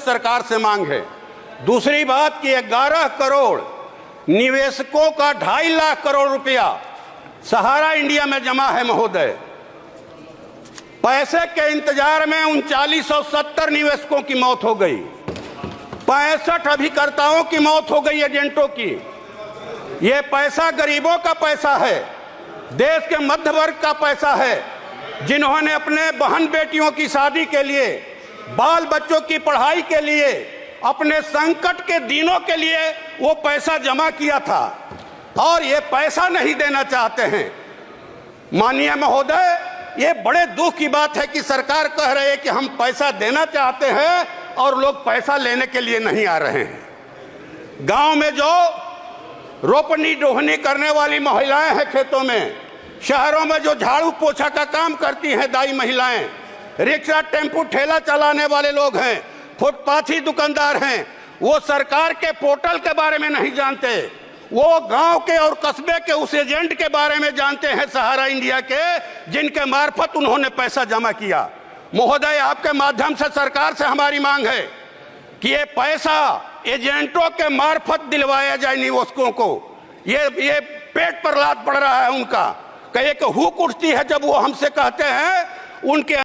सरकार से मांग है। दूसरी बात कि 11 करोड़ निवेशकों का 2.5 लाख करोड़ रुपया सहारा इंडिया में जमा है महोदय। पैसे के इंतजार में 3970 निवेशकों की मौत हो गई, 65 अभिकर्ताओं की मौत हो गई, एजेंटों की। ये पैसा गरीबों का पैसा है, देश के मध्य वर्ग का पैसा है, जिन्होंने अपने बहन बेटियों की शादी के लिए, बाल बच्चों की पढ़ाई के लिए, अपने संकट के दिनों के लिए वो पैसा जमा किया था और ये पैसा नहीं देना चाहते हैं। माननीय महोदय, ये बड़े दुख की बात है कि सरकार कह रही है कि हम पैसा देना चाहते हैं और लोग पैसा लेने के लिए नहीं आ रहे हैं। गांव में जो रोपनी डोहनी करने वाली महिलाएं हैं खेतों में, शहरों में जो झाड़ू पोछा का काम करती हैं दाई महिलाएं, रिक्शा टेम्पू ठेला चलाने वाले लोग हैं, फुटपाथी दुकानदार हैं, वो सरकार के पोर्टल के बारे में नहीं जानते। वो गांव के और कस्बे के उस एजेंट के बारे में जानते हैं, सहारा इंडिया के, जिनके मार्फत उन्होंने पैसा जमा किया। महोदय, आपके माध्यम से सरकार से हमारी मांग है कि ये पैसा एजेंटों के मार्फत दिलवाया जाए निवेशकों को। ये पेट पर लात पड़ रहा है उनका। कहीं एक हुक उठती है जब वो हमसे कहते हैं उनके